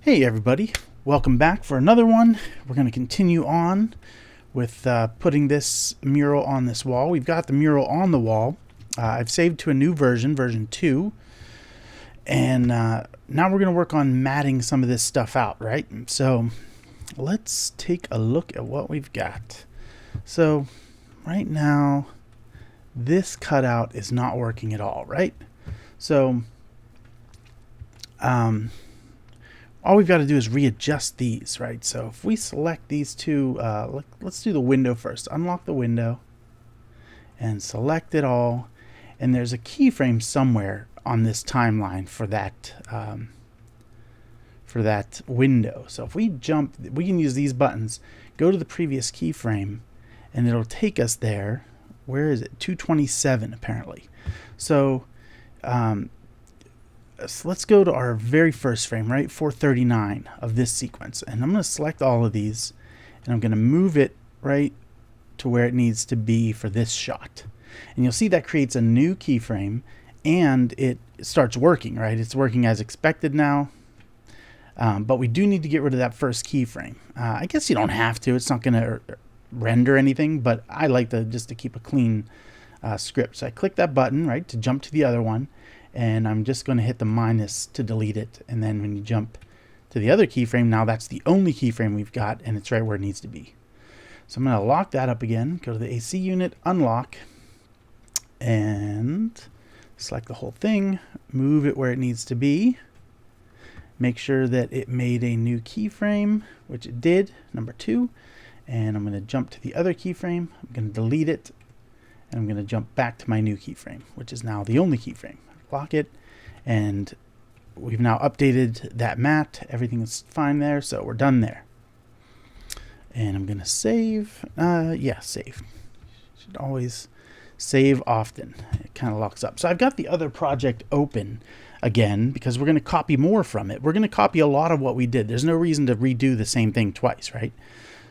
Hey everybody, welcome back for another one. We're going to continue on with putting this mural on this wall. We've got the mural on the wall. I've saved to a new version, version 2. And now we're going to work on matting some of this stuff out, right? So let's take a look at what we've got. So right now, this cutout is not working at all, right? So all we've got to do is readjust these, right? So if we select these two, let's do the window first. Unlock the window and select it all. And there's a keyframe somewhere on this timeline for that window. So if we jump, we can use these buttons, go to the previous keyframe, and it'll take us there. Where is it? 227 apparently. So let's go to our very first frame, right? 439 of this sequence. And I'm going to select all of these and I'm going to move it right to where it needs to be for this shot. And you'll see that creates a new keyframe and it starts working, right? It's working as expected now. But we do need to get rid of that first keyframe. I guess you don't have to. It's not going to render anything, but I like just to keep a clean script. So I click that button, right, to jump to the other one. And I'm just going to hit the minus to delete it. And then when you jump to the other keyframe, now that's the only keyframe we've got, and it's right where it needs to be. So I'm going to lock that up again, go to the AC unit, unlock, and select the whole thing, move it where it needs to be. Make sure that it made a new keyframe, which it did, number 2. And I'm going to jump to the other keyframe. I'm going to delete it, and I'm going to jump back to my new keyframe, which is now the only keyframe. Lock it, and we've now updated that mat. Everything is fine there, so we're done there. And I'm gonna save. Yeah, save. Should always save often. It kind of locks up. So I've got the other project open again because we're gonna copy more from it. We're gonna copy a lot of what we did. There's no reason to redo the same thing twice, right?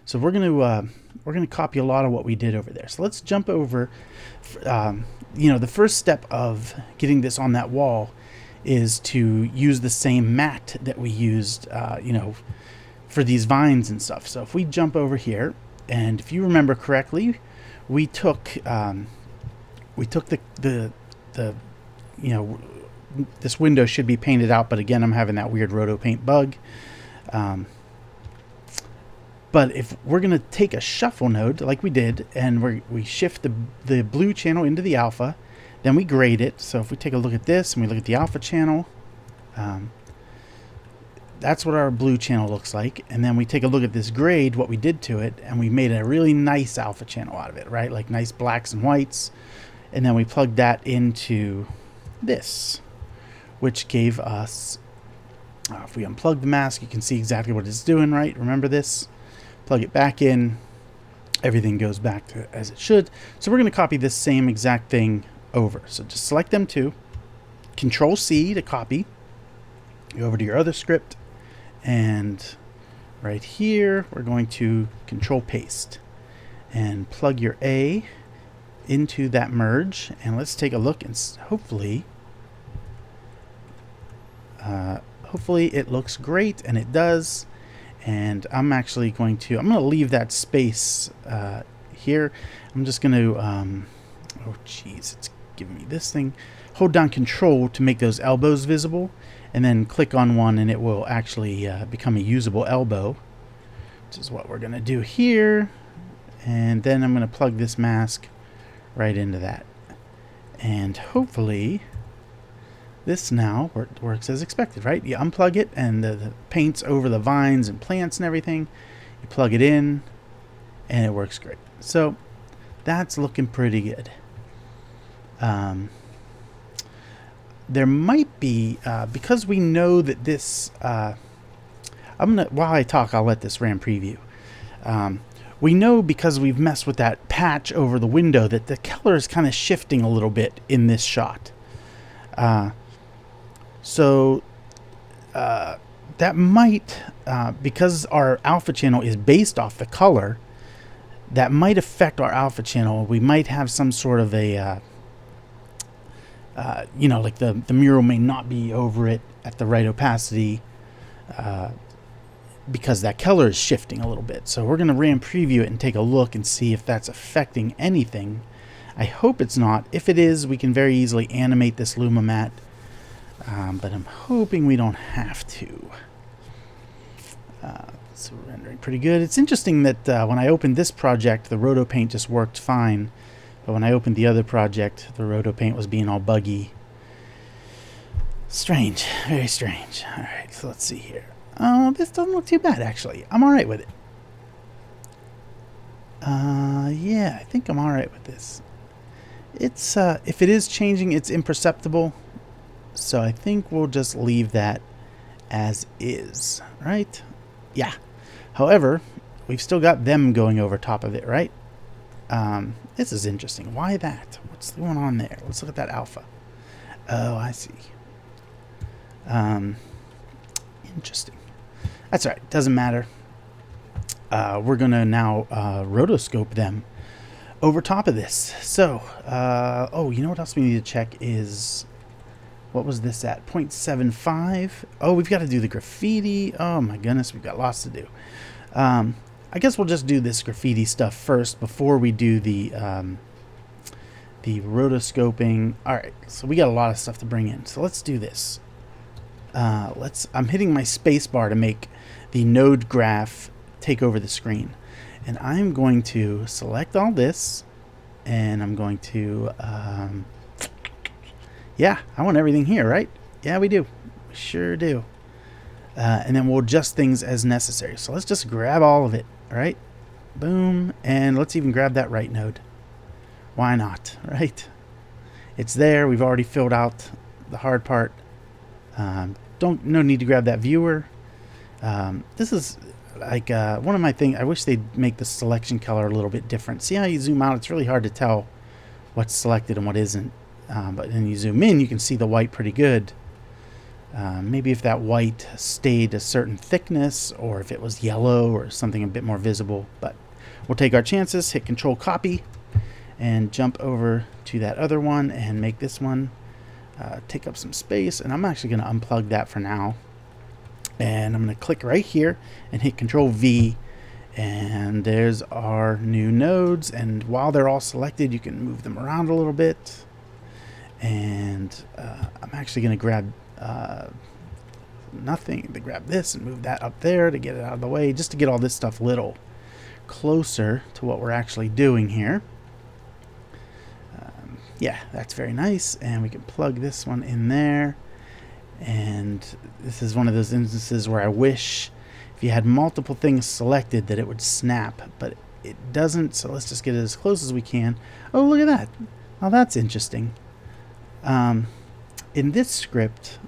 So we're gonna copy a lot of what we did over there. So let's jump over. The first step of getting this on that wall is to use the same mat that we used, for these vines and stuff. So if we jump over here, and if you remember correctly, we took this window should be painted out, but again, I'm having that weird roto paint bug. But if we're going to take a shuffle node like we did, and we shift the blue channel into the alpha, then we grade it. So if we take a look at this and we look at the alpha channel, that's what our blue channel looks like. And then we take a look at this grade, what we did to it, and we made a really nice alpha channel out of it, right? Like nice blacks and whites. And then we plugged that into this, which gave us, if we unplug the mask, you can see exactly what it's doing, right? Remember this? Plug it back in, everything goes back to as it should. So we're going to copy this same exact thing over. So just select them two, Control C to copy, go over to your other script, and right here we're going to Control Paste and plug your A into that merge, and let's take a look and hopefully it looks great, and it does. And I'm actually going to leave that space here. I'm just going to, oh geez, it's giving me this thing. Hold down Control to make those elbows visible, and then click on one and it will actually become a usable elbow, which is what we're going to do here. And then I'm going to plug this mask right into that. And hopefully this now works as expected, right? You unplug it and the paint's over the vines and plants and everything. You plug it in and it works great. So that's looking pretty good. There might be, because we know that this, while I talk, I'll let this RAM preview. We know because we've messed with that patch over the window that the color is kind of shifting a little bit in this shot. So that might, because our alpha channel is based off the color, that might affect our alpha channel. We might have some sort of a, like the mural may not be over it at the right opacity. because that color is shifting a little bit. So we're going to RAM preview it and take a look and see if that's affecting anything. I hope it's not. If it is, we can very easily animate this luma matte, but I'm hoping we don't have to. So we're rendering pretty good. It's interesting that when I opened this project, the Roto Paint just worked fine, but when I opened the other project, the Roto Paint was being all buggy. Strange, very strange. All right, so let's see here. Oh, this doesn't look too bad, actually. I'm all right with it. Yeah, I think I'm all right with this. It's if it is changing, it's imperceptible, so I think we'll just leave that as is, right? Yeah. However, we've still got them going over top of it, right? This is interesting. Why that? What's going on there? Let's look at that alpha. Oh, I see. Interesting. That's all right. Doesn't matter. We're going to now rotoscope them over top of this. So, oh, you know what else we need to check is, what was this at? 0.75. Oh, we've got to do the graffiti. Oh my goodness, we've got lots to do. I guess we'll just do this graffiti stuff first before we do the rotoscoping. All right, so we got a lot of stuff to bring in. So let's do this. I'm hitting my space bar to make the node graph take over the screen. And I'm going to select all this, and I'm going to, yeah, I want everything here, right? Yeah, we do. We sure do. And then we'll adjust things as necessary. So let's just grab all of it, all right? Boom. And let's even grab that right node. Why not, right? It's there. We've already filled out the hard part. No need to grab that viewer. This is like one of my things. I wish they'd make the selection color a little bit different. See how you zoom out? It's really hard to tell what's selected and what isn't. But then you zoom in, you can see the white pretty good. Maybe if that white stayed a certain thickness, or if it was yellow or something a bit more visible. But we'll take our chances, hit Control Copy, and jump over to that other one and make this one take up some space. And I'm actually going to unplug that for now. And I'm going to click right here and hit Control V. And there's our new nodes. And while they're all selected, you can move them around a little bit. And I'm actually going to grab nothing to grab this and move that up there to get it out of the way, just to get all this stuff a little closer to what we're actually doing here. Yeah, that's very nice. And we can plug this one in there. And this is one of those instances where I wish if you had multiple things selected that it would snap, but it doesn't. So let's just get it as close as we can. Oh, look at that. Oh, that's interesting. In this script,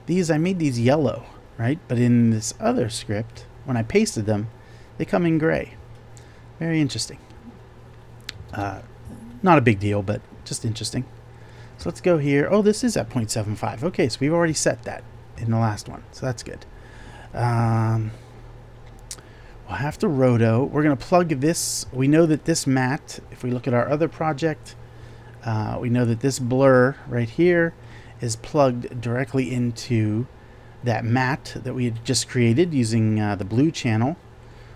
I made these yellow, right? But in this other script, when I pasted them, they come in gray. Very interesting. Not a big deal, but just interesting. So let's go here. Oh, this is at 0.75. Okay, so we've already set that in the last one, so that's good. We'll have to roto. We're going to plug this. We know that this matte, if we look at our other project, we know that this blur right here is plugged directly into that matte that we had just created using the blue channel.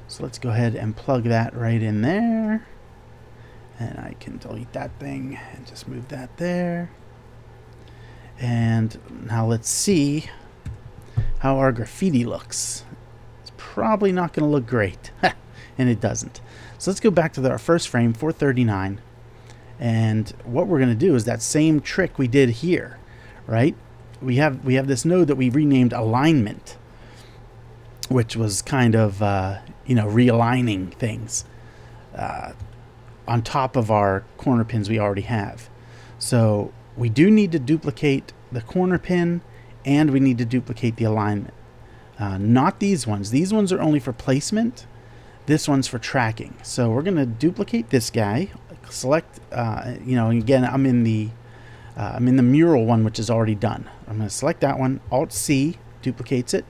So let's go ahead and plug that right in there. And I can delete that thing and just move that there. And now let's see how our graffiti looks. It's probably not going to look great. And it doesn't. So let's go back to our first frame, 439. And what we're going to do is that same trick we did here, right? We have this node that we renamed alignment, which was kind of, realigning things on top of our corner pins we already have. So we do need to duplicate the corner pin, and we need to duplicate the alignment. Not these ones. These ones are only for placement. This one's for tracking. So we're going to duplicate this guy. Select, and again, I'm in the mural one, which is already done. I'm going to select that one. Alt-C duplicates it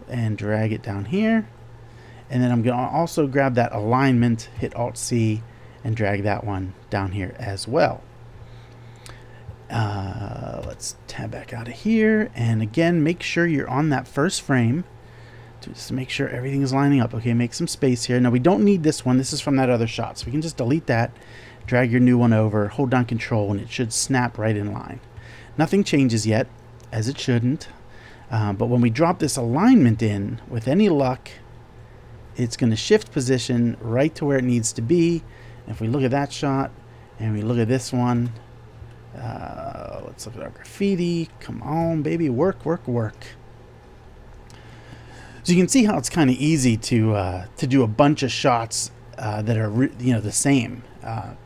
and drag it down here. And then I'm going to also grab that alignment, hit Alt-C, and drag that one down here as well. Let's tab back out of here. And again, make sure you're on that first frame. just to make sure everything is lining up. Okay, make some space here. Now we don't need this one. This is from that other shot, so we can just delete that, drag your new one over, hold down Control, and it should snap right in line. Nothing changes yet, as it shouldn't. But when we drop this alignment in, with any luck, it's going to shift position right to where it needs to be. And if we look at that shot, and we look at this one, let's look at our graffiti. Come on, baby, work, work, work. So you can see how it's kind of easy to do a bunch of shots that are the same,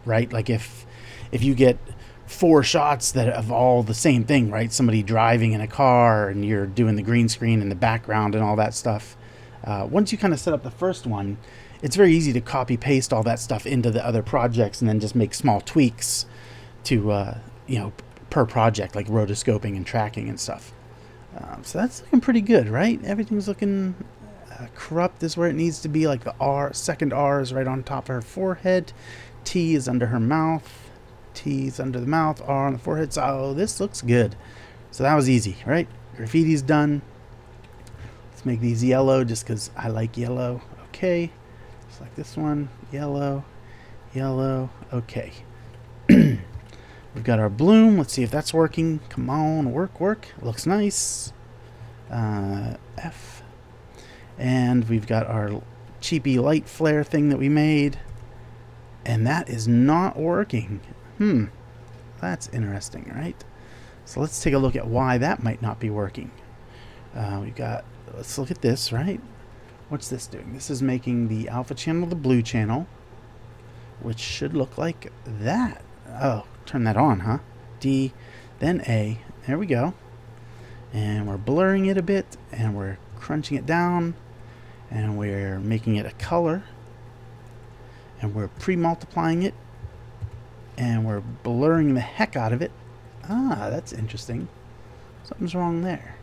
right? Like if you get 4 shots that of all the same thing, right? Somebody driving in a car, and you're doing the green screen in the background and all that stuff. Once you kind of set up the first one, it's very easy to copy paste all that stuff into the other projects, and then just make small tweaks to per project, like rotoscoping and tracking and stuff. So that's looking pretty good, right? Everything's looking corrupt is where it needs to be. Like the second R is right on top of her forehead. T is under her mouth. T is under the mouth. R on the forehead. So this looks good. So that was easy, right? Graffiti's done. Let's make these yellow just because I like yellow. Okay. Just like this one. Yellow. Yellow. Okay. We've got our bloom. Let's see if that's working. Come on, work, work. Looks nice. F. And we've got our cheapy light flare thing that we made. And that is not working. That's interesting, right? So let's take a look at why that might not be working. Let's look at this, right? What's this doing? This is making the alpha channel the blue channel, which should look like that. Oh, turn that on, huh? D, then A. There we go. And we're blurring it a bit, and we're crunching it down, and we're making it a color, and we're pre-multiplying it, and we're blurring the heck out of it. Ah, that's interesting. Something's wrong there.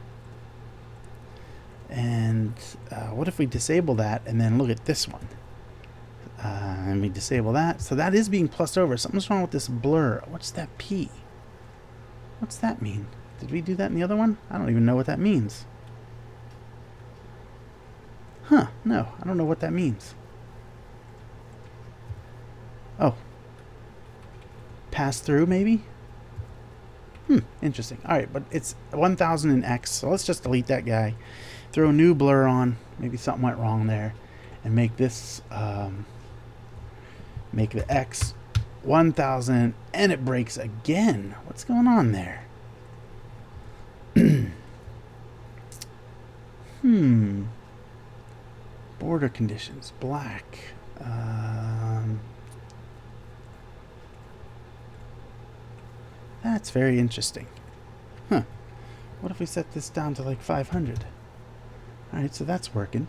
And what if we disable that and then look at this one? And we disable that. So that is being plussed over. Something's wrong with this blur. What's that P? What's that mean? Did we do that in the other one? I don't even know what that means. Huh, no, I don't know what that means. Oh. Pass through, maybe? Interesting. Alright, but it's 1000 in X, so let's just delete that guy. Throw a new blur on. Maybe something went wrong there. And make this, make the X 1000, and it breaks again. What's going on there? Border conditions, black. That's very interesting. Huh. What if we set this down to like 500? Alright, so that's working.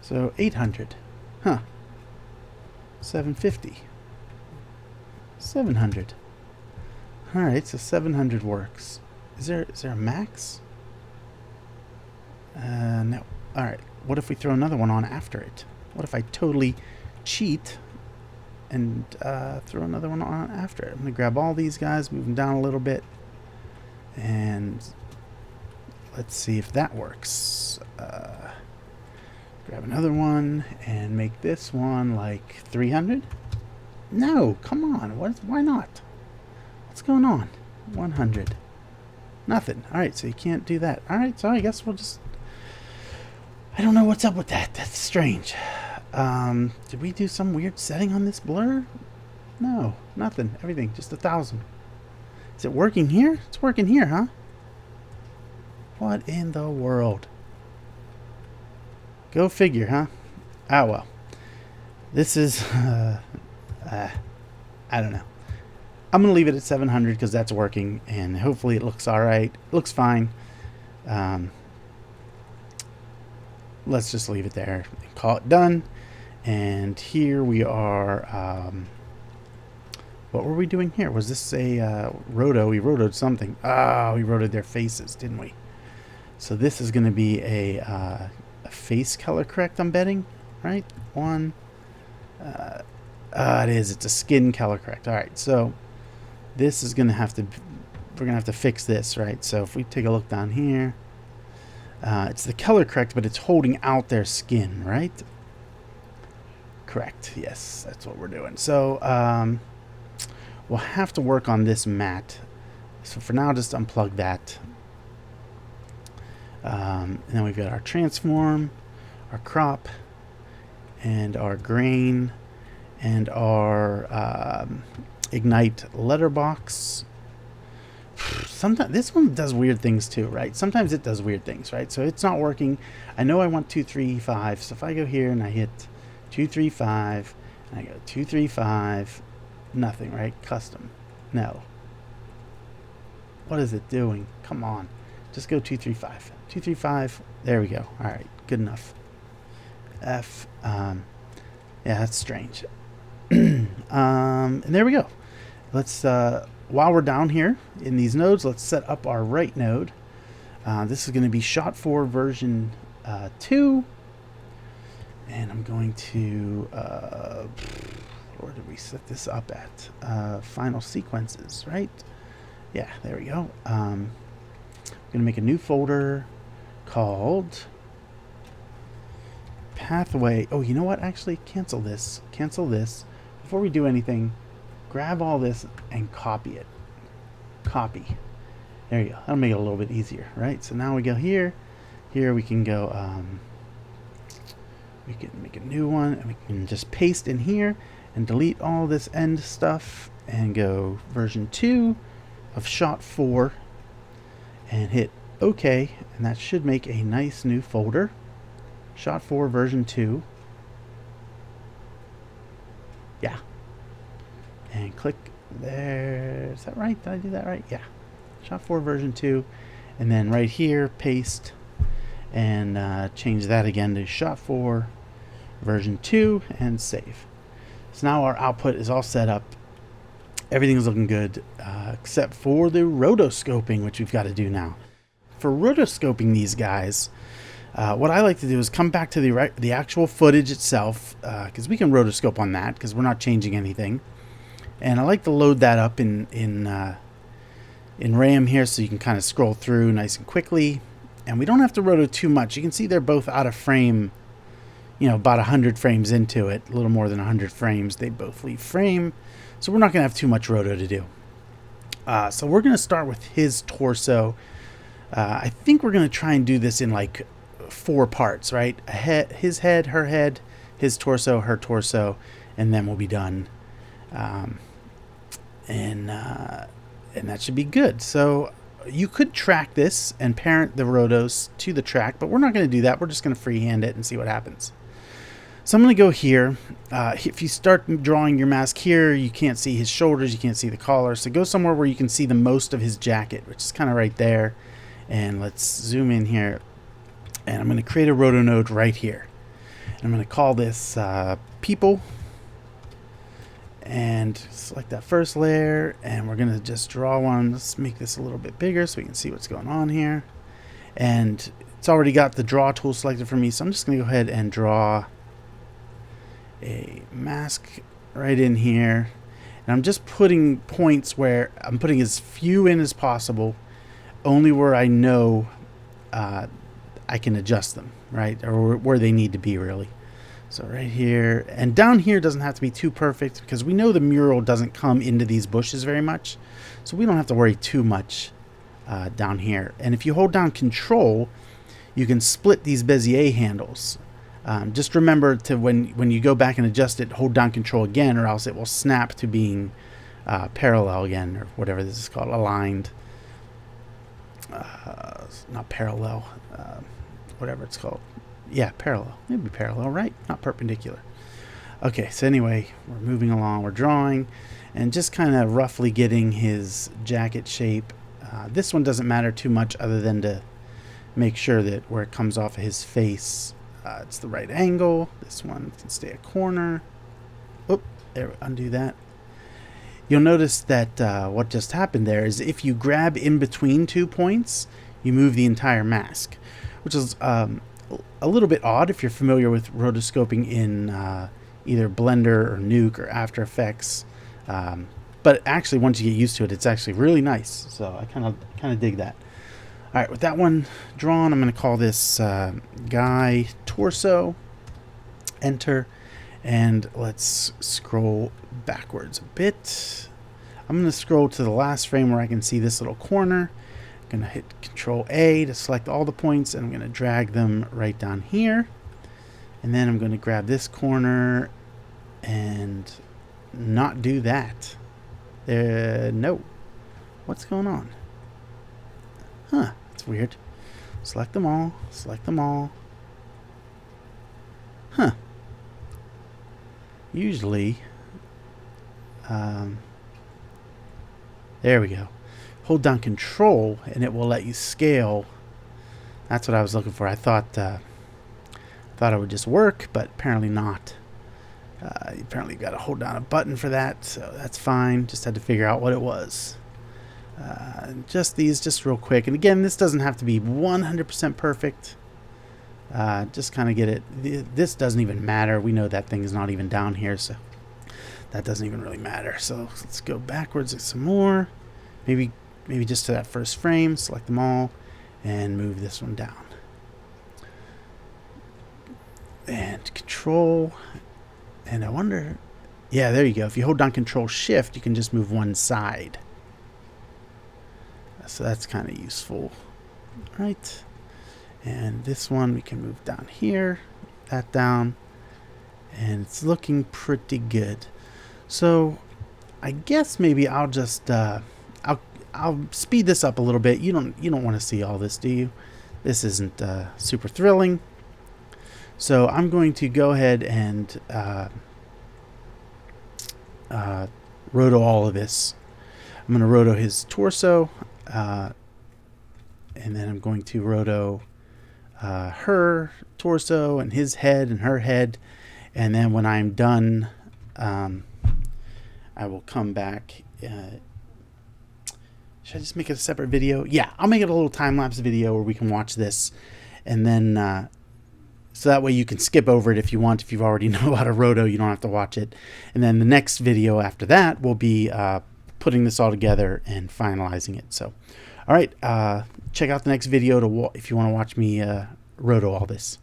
So 800. Huh. 750. 700. Alright, so 700 works. Is there a max? No. Alright, what if we throw another one on after it? What if I totally cheat and throw another one on after it? I'm going to grab all these guys, move them down a little bit, and let's see if that works. Grab another one and make this one like 300. No, come on. Why not? What's going on? 100. Nothing. Alright, so you can't do that. Alright, so I guess we'll just... I don't know what's up with that. That's strange. Did we do some weird setting on this blur? No, nothing. Everything. Just 1000. Is it working here? It's working here, huh? What in the world? Go figure, huh? Ah, well. This is... I don't know. I'm going to leave it at 700 because that's working, and hopefully it looks alright. It looks fine. Let's just leave it there and call it done. And here we are. What were we doing here? Was this a roto? We rotoed something. Ah, we rotoed their faces, didn't we? So this is going to be a face color correct, I'm betting, right? One. It is. It's a skin color correct. All right. So this is going to have to. We're going to have to fix this, right? So if we take a look down here, It's the color correct, but it's holding out their skin, right? Correct. Yes, that's what we're doing. So we'll have to work on this matte. So for now, just unplug that. And then we've got our transform, our crop, and our grain, and our ignite letterbox. Sometimes this one does weird things too, right? Sometimes it does weird things, right? So it's not working. I know I want 2, 3, 5. So if I go here and I hit 2, 3, 5, and I go 2, 3, 5, nothing, right? Custom. No. What is it doing? Come on. Just go 2, 3, 5. 2, 3, 5. There we go. All right. Good enough. F. Yeah, that's strange. And there we go. Let's, while we're down here in these nodes, let's set up our right node. This is going to be Shot 4 version 2. And I'm going to, where did we set this up at? Final sequences, right? Yeah, there we go. I'm going to make a new folder called Pathway. Oh, you know what? Actually, cancel this. Cancel this. Before we do anything, grab all this and copy it. Copy. There you go. That'll make it a little bit easier, right? So now we go here. Here we can go, we can make a new one, and we can just paste in here and delete all this end stuff and go version 2 of Shot 4 and hit OK, and that should make a nice new folder. Shot 4 version 2. Yeah. And click there. Is that right? Did I do that right? Yeah. Shot 4 version 2. And then right here, paste and change that again to Shot 4 version 2 and save. So now our output is all set up. Everything is looking good except for the rotoscoping, which we've got to do now. For rotoscoping these guys, what I like to do is come back to the actual footage itself, because we can rotoscope on that because we're not changing anything. And I like to load that up in RAM here so you can kind of scroll through nice and quickly. And we don't have to roto too much. You can see they're both out of frame, you know, about 100 frames into it, a little more than 100 frames. They both leave frame. So we're not going to have too much roto to do. So we're going to start with his torso. I think we're going to try and do this in like 4 parts, right? His head, her head, his torso, her torso, and then we'll be done. And that should be good. So you could track this and parent the rotos to the track, but we're not going to do that. We're just going to freehand it and see what happens. So I'm going to go here. If you start drawing your mask here, you can't see his shoulders, you can't see the collar. So go somewhere where you can see the most of his jacket, which is kind of right there. And let's zoom in here. And I'm going to create a roto node right here. And I'm going to call this people. And select that first layer. And we're going to just draw one. Let's make this a little bit bigger so we can see what's going on here. And it's already got the draw tool selected for me. So I'm just going to go ahead and draw a mask right in here, and I'm just putting points where I'm putting as few in as possible, only where I know I can adjust them, right, or where they need to be really. So right here, and down here doesn't have to be too perfect because we know the mural doesn't come into these bushes very much, so we don't have to worry too much down here. And if you hold down Control, you can split these Bezier handles. Just remember to when you go back and adjust it, hold down Control again, or else it will snap to being parallel again, or whatever this is called, aligned. Not parallel, whatever it's called. Yeah, parallel. Maybe parallel, right? Not perpendicular. Okay, so anyway, we're moving along. We're drawing and just kind of roughly getting his jacket shape. This one doesn't matter too much other than to make sure that where it comes off of his face, it's the right angle. This one can stay a corner. Oop, there, undo that. You'll notice that what just happened there is if you grab in between 2 points, you move the entire mask, which is a little bit odd if you're familiar with rotoscoping in either Blender or Nuke or After Effects. But actually, once you get used to it, it's actually really nice. So I kind of dig that. All right, with that one drawn, I'm going to call this guy torso. Enter, and let's scroll backwards a bit. I'm going to scroll to the last frame where I can see this little corner. I'm going to hit Control A to select all the points, and I'm going to drag them right down here. And then I'm going to grab this corner and not do that. No. What's going on? Huh, that's weird. Select them all, select them all. Huh. Usually, there we go. Hold down Control and it will let you scale. That's what I was looking for. I thought it would just work, but apparently not. You apparently got to hold down a button for that, so that's fine. Just had to figure out what it was. Just real quick. And again, this doesn't have to be 100% perfect. Just kind of get it. This doesn't even matter. We know that thing is not even down here, so that doesn't even really matter. So let's go backwards some more. Maybe just to that first frame. Select them all and move this one down. And Control. And I wonder. Yeah, there you go. If you hold down Control Shift, you can just move one side. So that's kind of useful. All right. And this one we can move down here, that down, and it's looking pretty good. So I guess maybe I'll just I'll speed this up a little bit. You don't want to see all this, do you? This isn't super thrilling. So I'm going to go ahead and roto all of this. I'm going to roto his torso, and then I'm going to roto her torso and his head and her head, and then when I'm done, I will come back. Should I just make it a separate video? Yeah, I'll make it a little time-lapse video where we can watch this, and then so that way you can skip over it if you want. If you already know how to roto, you don't have to watch it. And then the next video after that will be putting this all together and finalizing it. So, all right, check out the next video if you want to watch me roto all this.